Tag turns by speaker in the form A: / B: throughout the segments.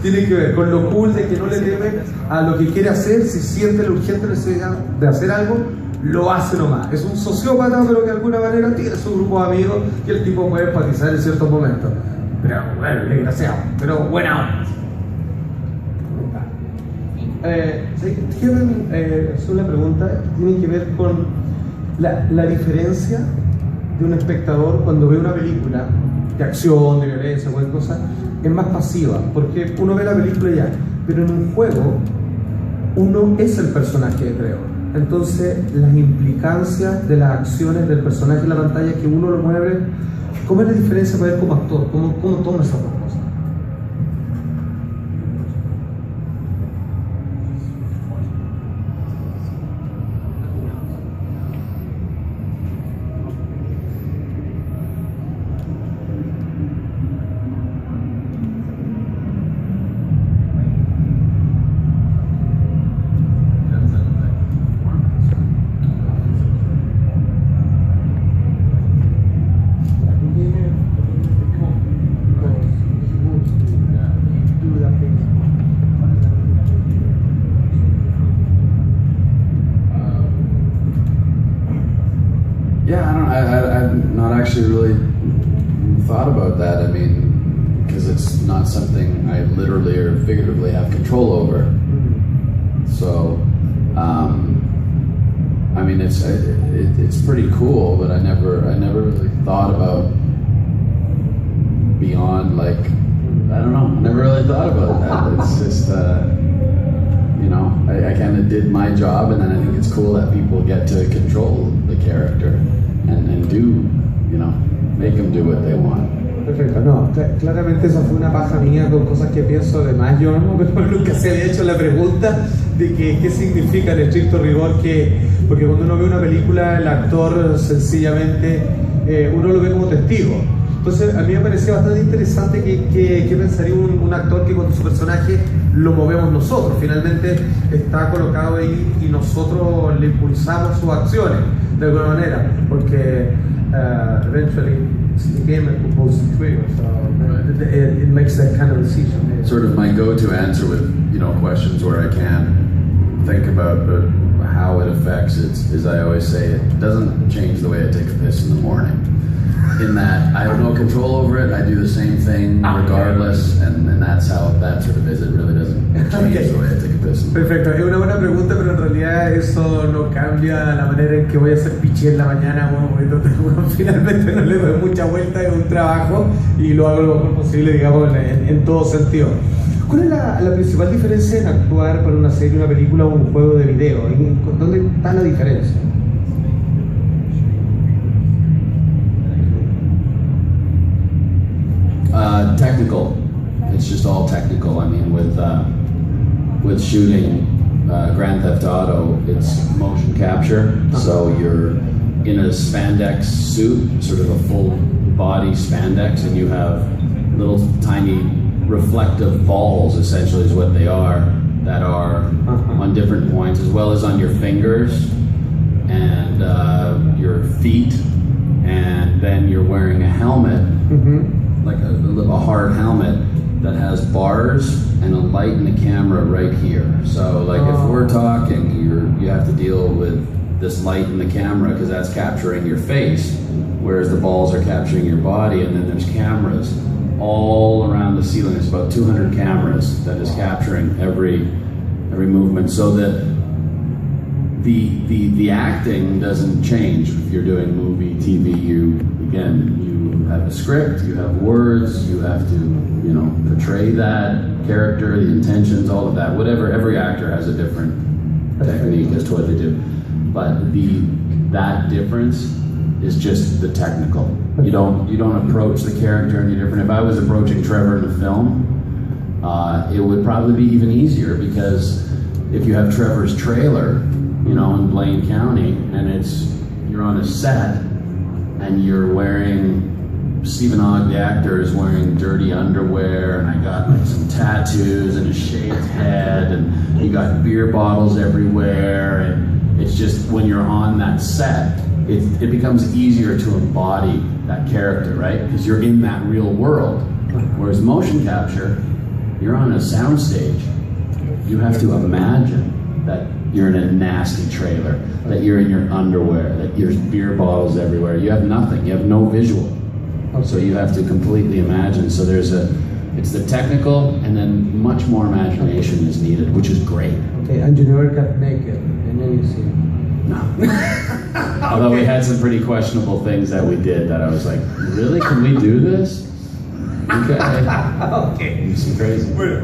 A: Tiene que ver con lo cool de que no le teme a lo que quiere hacer, si siente la urgente necesidad de hacer algo, lo hace nomás. Es un sociópata, pero que de alguna manera tiene su grupo de amigos que el tipo puede empatizar en ciertos momentos. Pero bueno, desgraciado, pero buena onda. Es una pregunta que tiene que ver con la diferencia de un espectador cuando ve una película de acción, de violencia, cualquier cosa, es más pasiva, porque uno ve la película ya, pero en un juego uno es el personaje, creo. Entonces las implicancias de las acciones del personaje en la pantalla que uno lo mueve, ¿cómo es la diferencia para ver como actor? ¿Cómo toma esas dos cosas?
B: I've not actually really thought about that. I mean, because it's not something I literally or figuratively have control over. So, I mean, it's pretty cool, but I never really thought about beyond, like, I don't know. Never really thought about that. It's just, you know, I kind of did my job, and then I think it's cool that people get to control the character and do, you know, make them do what they want.
A: Perfecto, no, claramente esa fue una paja mía con cosas que pienso de más yo, ¿no? Pero nunca se había hecho la pregunta de qué significa en estricto rigor, porque cuando uno ve una película, el actor sencillamente, uno lo ve como testigo. Entonces a mí me parecía bastante interesante que pensaría un actor que con su personaje lo movemos nosotros, finalmente está colocado ahí y nosotros le impulsamos sus acciones de alguna manera, porque eventually the game composed trigger, so it makes that kind of decision.
B: Sort of my go-to answer with, you know, questions where I can think about how it affects it is I always say it doesn't change the way I take a piss in the morning. In that I have no control over it, I do the same thing regardless, and that's how that sort of is. It really doesn't change the way I take a piss.
A: Perfecto, es una buena pregunta, pero en realidad eso no cambia la manera en que voy a hacer piché en la mañana. Bueno, finalmente no le doy mucha vuelta, es un trabajo y lo hago lo mejor posible, digamos, en todo sentido. ¿Cuál es la principal diferencia en actuar para una serie, una película o un juego de video? ¿Dónde está la diferencia?
B: Technical. It's just all technical. I mean, with shooting Grand Theft Auto, it's motion capture. So you're in a spandex suit, sort of a full body spandex, and you have little tiny reflective balls, essentially is what they are, that are on different points, as well as on your fingers and your feet, and then you're wearing a helmet. Like a hard helmet that has bars and a light and a camera right here. So like if we're talking, you have to deal with this light in the camera because that's capturing your face, whereas the balls are capturing your body, and then there's cameras all around the ceiling. There's about 200 cameras that is capturing every movement, so that the acting doesn't change. If you're doing movie, TV, you have a script, you have words, you have to, you know, portray that character, the intentions, all of that. Whatever, every actor has a different technique as to what they do. But that difference is just the technical. You don't approach the character any different. If I was approaching Trevor in a film, it would probably be even easier, because if you have Trevor's trailer, you know, in Blaine County, and you're on a set and you're wearing, Stephen Ogg, the actor, is wearing dirty underwear, and I got like some tattoos and a shaved head, and you got beer bottles everywhere, and it's just, when you're on that set, it becomes easier to embody that character, right? Because you're in that real world. Whereas motion capture, You're on a soundstage. You have to imagine that you're in a nasty trailer, that you're in your underwear, that there's beer bottles everywhere. You have nothing. You have no visual. So you have to completely imagine. So it's the technical, and then much more imagination is needed, which is great.
A: Okay, and you never got naked in any scene?
B: No. Although we had some pretty questionable things that we did that I was like, really? Can we do this? Okay. It's crazy.
A: Bueno,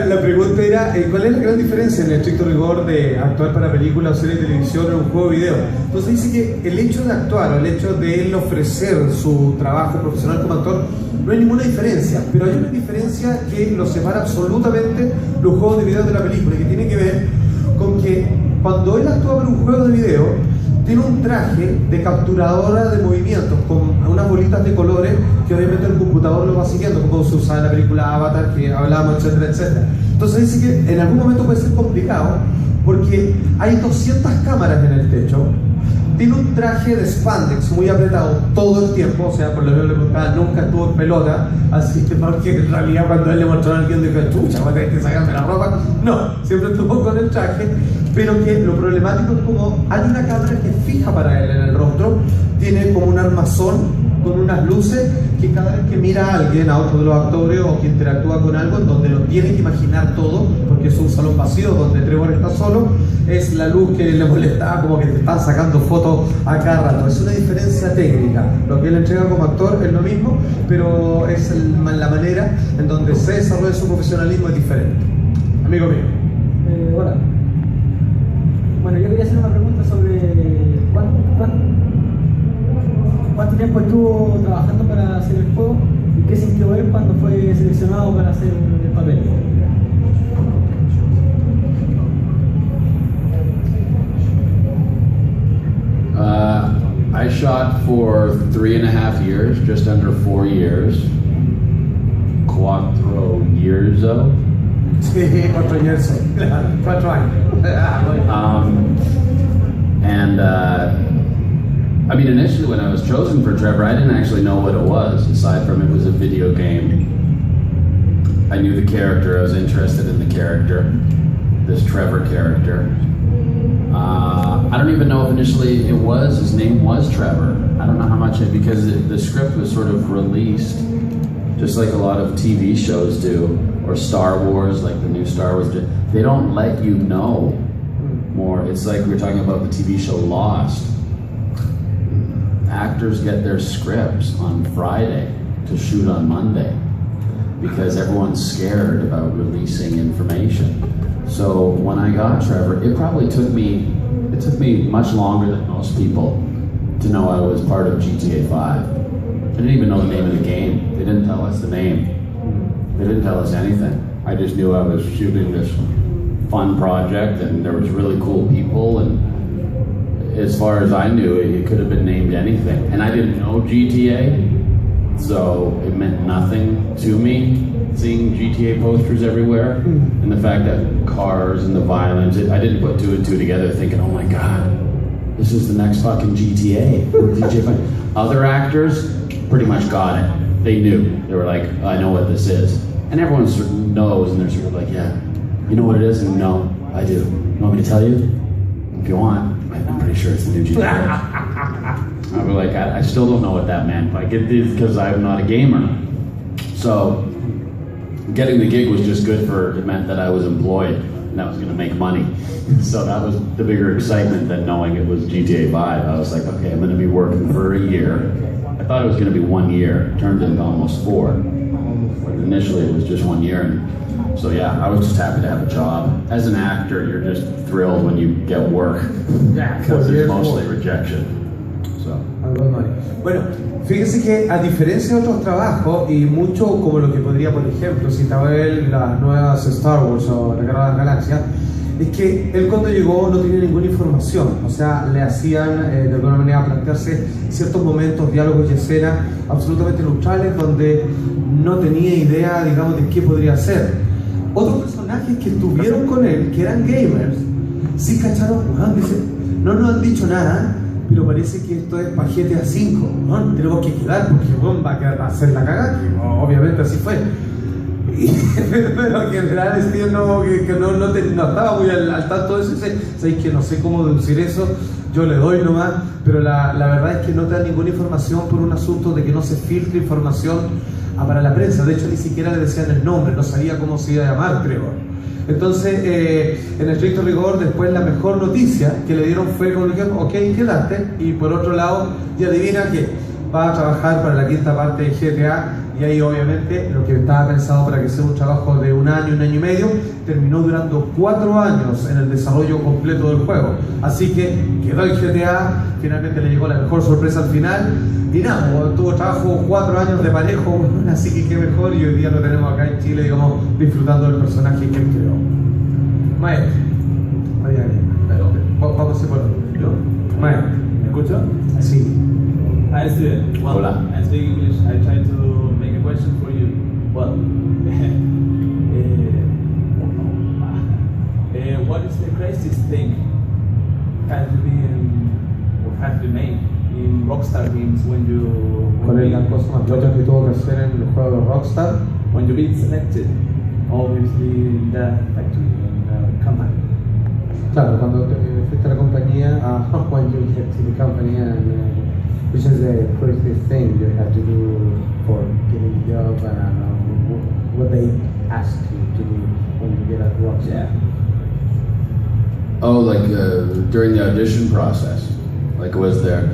A: la pregunta era, ¿cuál es la gran diferencia en el estricto rigor de actuar para películas o series de televisión o un juego de video? Entonces dice que el hecho de actuar o el hecho de él ofrecer su trabajo profesional como actor no hay ninguna diferencia, pero hay una diferencia que lo separa absolutamente los juegos de video de la película, que tiene que ver con que cuando él actúa para un juego de video tiene un traje de capturadora de movimientos con unas bolitas de colores que obviamente el computador lo va siguiendo, como se usa en la película Avatar que hablábamos, etcétera, etcétera. Entonces dice que en algún momento puede ser complicado porque hay 200 cámaras en el techo, tiene un traje de spandex muy apretado todo el tiempo, o sea, por lo menos le preguntaba, nunca estuvo en pelota, así que porque en realidad cuando él le mostró a alguien dijo, chucha, voy a tener que sacarme la ropa, no, siempre estuvo con el traje, pero que lo problemático es como hay una cámara que es fija para él en el rostro, tiene como un armazón con unas luces que cada vez que mira a alguien, a otro de los actores o que interactúa con algo, en donde lo tiene que imaginar todo, porque es un salón vacío donde Trevor está solo, es la luz que le molestaba, como que te están sacando fotos a cada rato. Es una diferencia técnica. Lo que él entrega como actor es lo mismo, pero es la manera en donde se desarrolla su profesionalismo es diferente. Amigo mío.
C: Hola. Bueno, yo quería hacer una pregunta sobre cuánto tiempo estuvo trabajando para hacer el juego y qué sintió él cuando fue seleccionado para hacer el papel.
B: I shot for 3.5 years, just under 4 years. 4 years though.
A: Sí, 4 years. 4 años.
B: I mean, initially when I was chosen for Trevor, I didn't actually know what it was, aside from it was a video game. I knew the character, I was interested in the character, this Trevor character. I don't even know if initially his name was Trevor. I don't know how much, because the script was sort of released, just like a lot of TV shows do, or Star Wars, like the new Star Wars, they don't let you know more. It's like we were talking about the TV show Lost. Actors get their scripts on Friday to shoot on Monday because everyone's scared about releasing information. So when I got Trevor, it took me much longer than most people to know I was part of GTA 5. I didn't even know the name of the game. They didn't tell us the name. They didn't tell us anything. I just knew I was shooting this fun project and there was really cool people, and as far as I knew, it could have been named anything. And I didn't know GTA, so it meant nothing to me seeing GTA posters everywhere. And the fact that cars and the violence, I didn't put 2 and 2 together thinking, oh my God, this is the next fucking GTA. Other actors pretty much got it. They knew. They were like, I know what this is. And everyone sort of knows, and they're sort of like, yeah, you know what it is? And no, I do. You want me to tell you? If you want. I'm pretty sure it's the new GTA. I was like, I still don't know what that meant. I get this because I'm not a gamer. So getting the gig was just good it meant that I was employed and I was going to make money. So that was the bigger excitement than knowing it was GTA 5. I was like, okay, I'm going to be working for a year. I thought it was going to be 1 year. It turned into almost 4. But initially it was just 1 year. And so yeah, I was just happy to have a job. As an actor, you're just thrilled when you get work because it's mostly rejection. So.
A: Bueno, fíjese que a diferencia de otros trabajos y mucho como lo que podría, por ejemplo, citar él las nuevas Star Wars o la Guerra de las Galaxias, es que él cuando llegó no tenía ninguna información, o sea, le hacían de alguna manera plantearse ciertos momentos, diálogos y escenas absolutamente neutrales donde no tenía idea, digamos, de qué podría hacer. Otros personajes que estuvieron con él, que eran gamers, sí cacharon, no nos han dicho nada, pero parece que esto es para GTA 5, ¿no? Tenemos que quedar porque va a hacer la cagada, obviamente así fue. Pero que en realidad Steve no estaba muy al tanto de eso. Sabéis que no sé cómo deducir eso, yo le doy nomás, pero la verdad es que no te dan ninguna información por un asunto de que no se filtre información para la prensa. De hecho, ni siquiera le decían el nombre, no sabía cómo se iba a llamar, creo. Entonces, en estricto rigor, después la mejor noticia que le dieron fue como le dijeron, ok, quedaste, y por otro lado, ya adivina que va a trabajar para la quinta parte de GTA, y ahí obviamente lo que estaba pensado para que sea un trabajo de un año y medio, terminó durando 4 años en el desarrollo completo del juego. Así que quedó en GTA, finalmente le llegó la mejor sorpresa al final, y nada, tuvo trabajo 4 años de parejo, así que qué mejor, y hoy día lo tenemos acá en Chile, digamos, disfrutando del personaje que él creó. Maestro, vamos a hacer por otro. Maestro,
D: ¿Me escucho?
A: sí.
D: Hi, student. Well,
B: Hola.
D: I speak English. I try to make a question for you. Well, what is the craziest thing had to be or had to be made in Rockstar games
A: ¿Cuál es la cosa más loca que tuvo que hacer en el juego de Rockstar?
D: when you've been selected, obviously in the factory in the company?
A: Claro, cuando te fuiste a la compañía, when you get to the company, and which is the craziest thing you have to do for getting the job, and what they ask you to do when you get at work.
D: Yeah.
B: Oh, like during the audition process, like was there?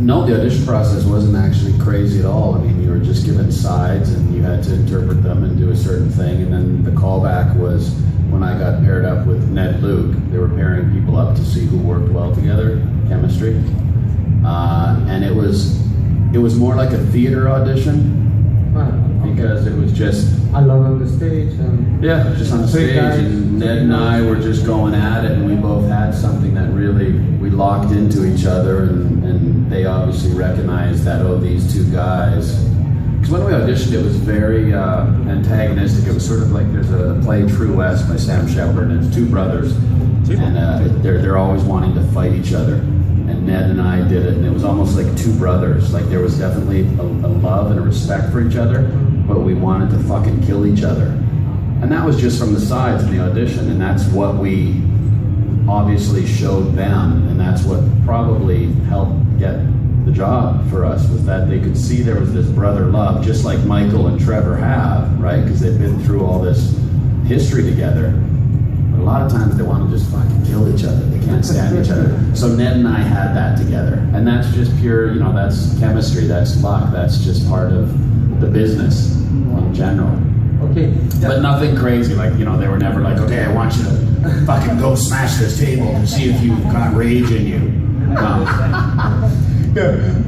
B: No, the audition process wasn't actually crazy at all. I mean, you were just given sides and you had to interpret them and do a certain thing, and then the callback was when I got paired up with Ned Luke. They were pairing people up to see who worked well together, chemistry, and it was more like a theater audition. Because it was just
A: alone on the stage, and
B: just on the stage, and Ned and I were just going at it, and we both had something that really we locked into each other, and they obviously recognized that, oh, these two guys. Because when we auditioned, it was very antagonistic. It was sort of like there's a play True West by Sam Shepard, and it's two brothers, and they're always wanting to fight each other. And Ned and I did it, and it was almost like two brothers. Like there was definitely a love and a respect for each other, but we wanted to fucking kill each other. And that was just from the sides in the audition, and that's what we obviously showed them, and that's what probably helped get the job for us, was that they could see there was this brother love, just like Michael and Trevor have, right? Because they've been through all this history together. But a lot of times they want to just fucking kill each other. They can't stand each other. So Ned and I had that together. And that's just pure, that's chemistry, that's luck, that's just part of the business in general.
A: okay.
B: But nothing crazy, like, they were never like, okay, I want you to fucking go smash this table to see if you've got rage in you. No.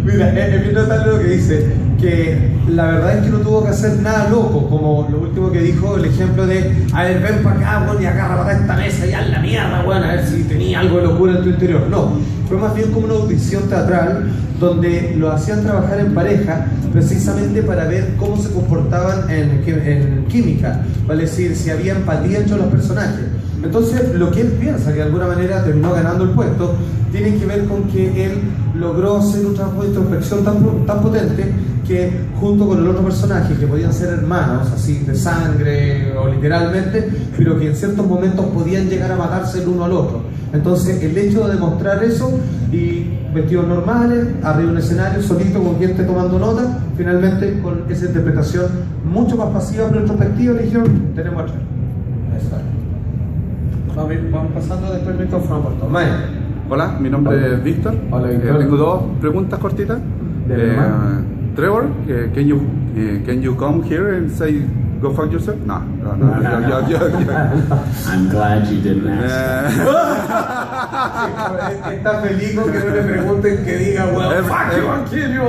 A: Mira, es bien notable lo que dice, que la verdad es que no tuvo que hacer nada loco, como lo último que dijo, el ejemplo de, a ver, ven para acá, bueno, y agarra para esta mesa y haz la mierda, bueno, a ver si tenía algo de locura en tu interior. No, fue más bien como una audición teatral, donde lo hacían trabajar en pareja, precisamente para ver cómo se comportaban en química, vale decir, si había empatía entre los personajes. Entonces, lo que él piensa, que de alguna manera terminó ganando el puesto, tiene que ver con que él logró hacer un trabajo de introspección tan potente que junto con el otro personaje, que podían ser hermanos, así de sangre o literalmente, pero que en ciertos momentos podían llegar a matarse el uno al otro. Entonces, el hecho de demostrar eso, y vestidos normales, arriba de un escenario, solito, con gente tomando nota, finalmente con esa interpretación mucho más pasiva pero introspectiva, le dijeron, tenemos a Trevor. Vamos pasando después el micrófono por todo.
E: Hola, mi nombre es Víctor.
A: Hola, Víctor.
E: Tengo dos preguntas cortitas. Trevor, can you come here and say go fuck yourself? No.
B: I'm glad you didn't ask.
A: Está feliz con que no le pregunten que diga, well, fuck you, I'll kill you.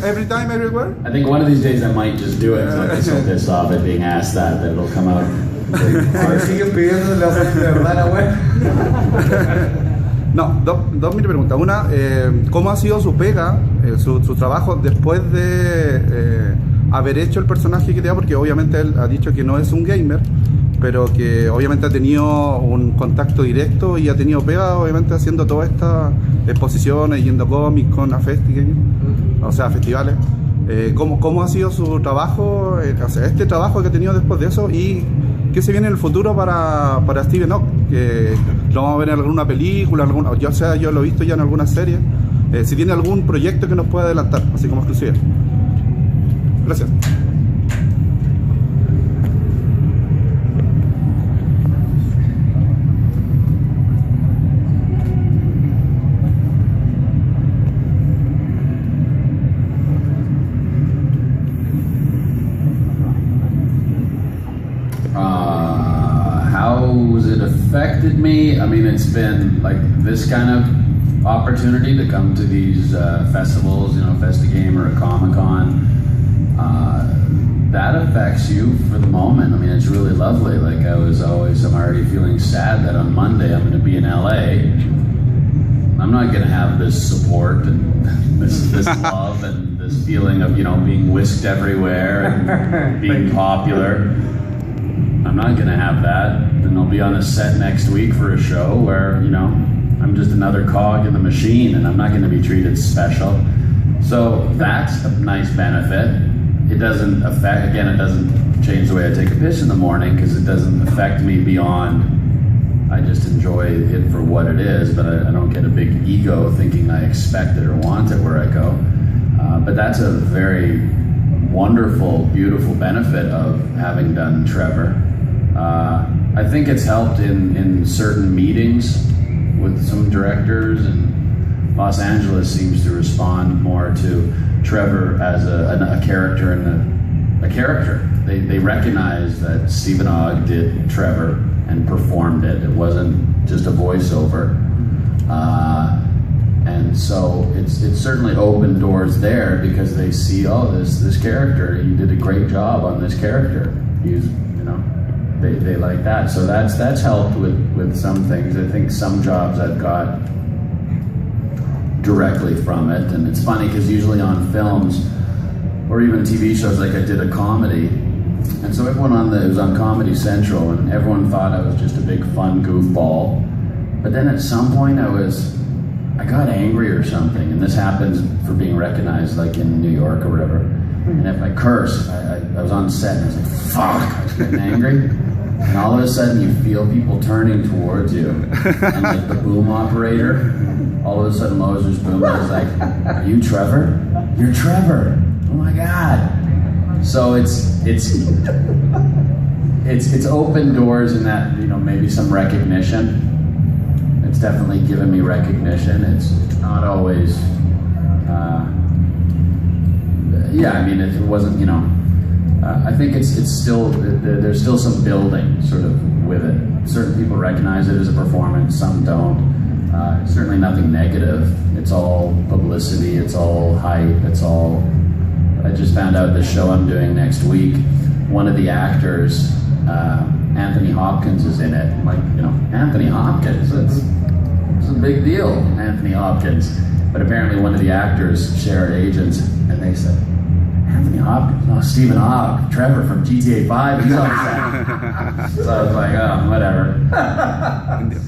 E: Every time, everywhere?
B: I think one of these days I might just do it, because I'm so pissed off at being asked that it'll come out.
A: Si siguen pidiendo la de verdad la web.
E: No, dos mini preguntas. Una, ¿cómo ha sido su pega, su trabajo después de haber hecho el personaje que te da? Porque obviamente él ha dicho que no es un gamer, pero que obviamente ha tenido un contacto directo y ha tenido pega, obviamente, haciendo todas estas exposiciones, yendo a cómics, con a Festigame, o sea, a festivales. ¿Cómo ha sido su trabajo, o sea, este trabajo que ha tenido después de eso, y qué se viene en el futuro para Steven Ogg? Que lo vamos a ver en alguna película, yo lo he visto ya en alguna serie. Si tiene algún proyecto que nos pueda adelantar, así como exclusiva. Gracias.
B: How's it affected me? I mean, it's been like this kind of opportunity to come to these festivals, you know, Festigame or a Comic-Con. That affects you for the moment. I mean, it's really lovely. Like I'm already feeling sad that on Monday I'm going to be in LA. I'm not going to have this support and this love and this feeling of, you know, being whisked everywhere and being popular. I'm not going to have that. Then I'll be on a set next week for a show where, you know, I'm just another cog in the machine and I'm not going to be treated special. So that's a nice benefit. It doesn't affect, again, it doesn't change the way I take a piss in the morning because it doesn't affect me beyond, I just enjoy it for what it is, but I don't get a big ego thinking I expect it or want it where I go. But that's a very wonderful, beautiful benefit of having done Trevor. I think it's helped in certain meetings with some directors, and Los Angeles seems to respond more to Trevor as a character and a character. They recognize that Stephen Ogg did Trevor and performed it. It wasn't just a voiceover. And so it's certainly opened doors there because they see, oh, this character, he did a great job on this character. He's, you know, they like that. So that's helped with some things. I think some jobs I've got directly from it. And it's funny because usually on films or even TV shows, like I did a comedy, and so everyone it was on Comedy Central, and everyone thought I was just a big fun goofball. But then at some point I got angry or something, and this happens for being recognized like in New York or whatever. And if I curse, I was on set and I was like, fuck, I was getting angry. And all of a sudden you feel people turning towards you. And like the boom operator, all of a sudden Moses Boom was like, are you Trevor? You're Trevor. Oh my God. So it's opened doors in that, you know, maybe some recognition. It's definitely given me recognition. It's not always, yeah, I mean, it wasn't, you know, I think it's still, there's still some building sort of with it. Certain people recognize it as a performance, some don't. It's certainly nothing negative. It's all publicity, it's all hype, it's all, I just found out this show I'm doing next week, one of the actors, Anthony Hopkins is in it. I'm like, you know, Anthony Hopkins, it's a big deal, Anthony Hopkins. But apparently one of the actors shared agents, and they said, Anthony Hopkins, no, Stephen Ogg, Trevor from GTA 5, he's on set. So I was like, oh, whatever.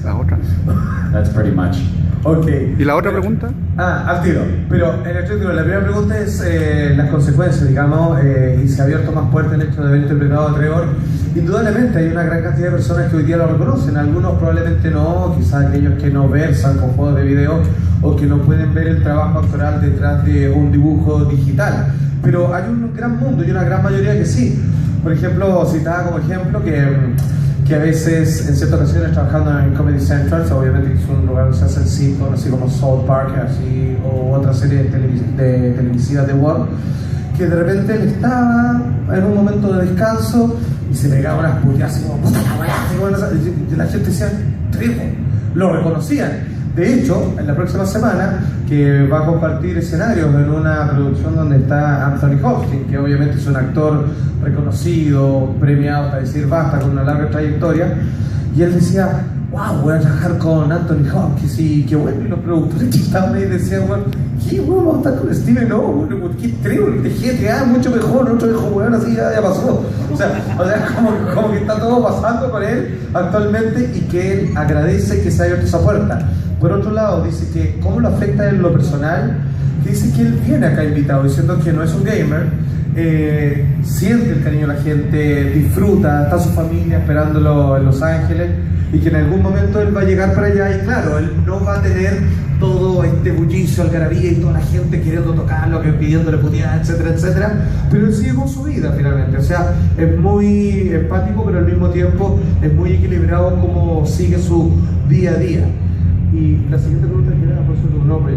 E: La otra.
B: That's pretty much.
A: Ok.
E: ¿Y la otra pregunta?
A: Al tiro. Pero en el título, la primera pregunta es las consecuencias, digamos, y se ha abierto más puerta el hecho de haber interpretado a Trevor. Indudablemente hay una gran cantidad de personas que hoy día lo reconocen, algunos probablemente no, quizás aquellos que no versan con juegos de video o que no pueden ver el trabajo actoral detrás de un dibujo digital. Pero hay un gran mundo y una gran mayoría que sí. Por ejemplo, citaba como ejemplo que a veces, en ciertas ocasiones, trabajando en Comedy Central, obviamente es un lugar donde se hacen sitcoms, así como South Park, así, o otra serie de televisivas de World, que de repente él estaba en un momento de descanso y se pegaba unas puteadas así como, puta la weá, y la gente decía, Trevo, lo reconocían. De hecho, en la próxima semana, que va a compartir escenarios en una producción donde está Anthony Hopkins, que obviamente es un actor reconocido, premiado, para decir basta, con una larga trayectoria, y él decía, wow, voy a trabajar con Anthony Hopkins, y qué bueno, y los productores que estaban ahí decían, bueno, ¿qué bueno vamos a estar con Steven? No, bueno, qué trébol, de GTA, mucho mejor, otro dijo, bueno, así ya pasó. O sea como que está todo pasando con él actualmente y que él agradece que se haya abierto esa puerta. Por otro lado, dice que cómo lo afecta en lo personal, que dice que él viene acá invitado diciendo que no es un gamer, siente el cariño de la gente, disfruta, está su familia esperándolo en Los Ángeles y que en algún momento él va a llegar para allá y claro, él no va a tener todo este bullicio, algarabía y toda la gente queriendo tocarlo, que pidiéndole puteadas, etcétera, etcétera, pero él sigue con su vida finalmente, o sea, es muy empático pero al mismo tiempo es muy equilibrado como sigue su día a día. Y la siguiente pregunta que era, por eso tu nombre.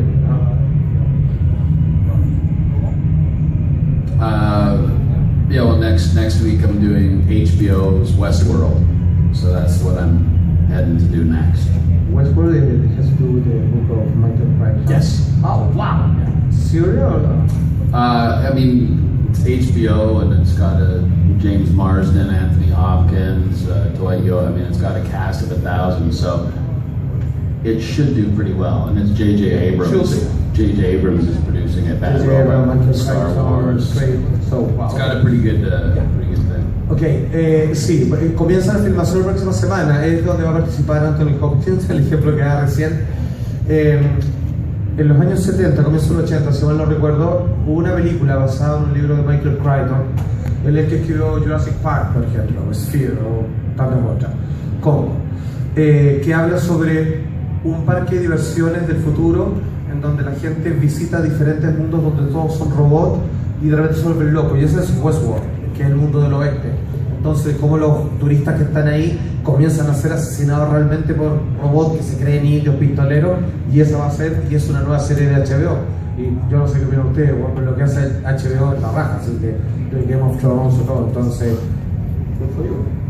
B: Yeah, well, next week I'm doing HBO's Westworld, so that's what I'm heading to do next.
A: Westworld has to do with the book of Michael Crichton.
B: Yes.
A: Oh wow! Serial or no?
B: I mean, it's HBO and it's got a James Marsden, Anthony Hopkins, Dwight Yo. I mean, it's got a cast of 1,000, so it should do pretty well. And it's J.J. Abrams. J.J. Abrams is producing it. Bad Robot, Star Wars.
A: So, wow.
B: It's got a pretty good thing.
A: Ok, sí, comienza la filmación la próxima semana, es donde va a participar Anthony Hopkins, el ejemplo que da recién. En los años 70, comienzo de los 80, si mal no recuerdo, hubo una película basada en un libro de Michael Crichton, él es el que escribió Jurassic Park, por ejemplo, o Sphere, o tantas otras, como, que habla sobre un parque de diversiones del futuro en donde la gente visita diferentes mundos donde todos son robots y de repente se vuelven locos, y ese es Westworld, que es el mundo del oeste. Entonces, como los turistas que están ahí comienzan a ser asesinados realmente por robots que se creen indios pistoleros, y esa va a ser, y es una nueva serie de HBO. Y yo no sé qué opinan ustedes, bueno, pero lo que hace HBO es la raja, así que de Game of Thrones o todo, entonces, good for you.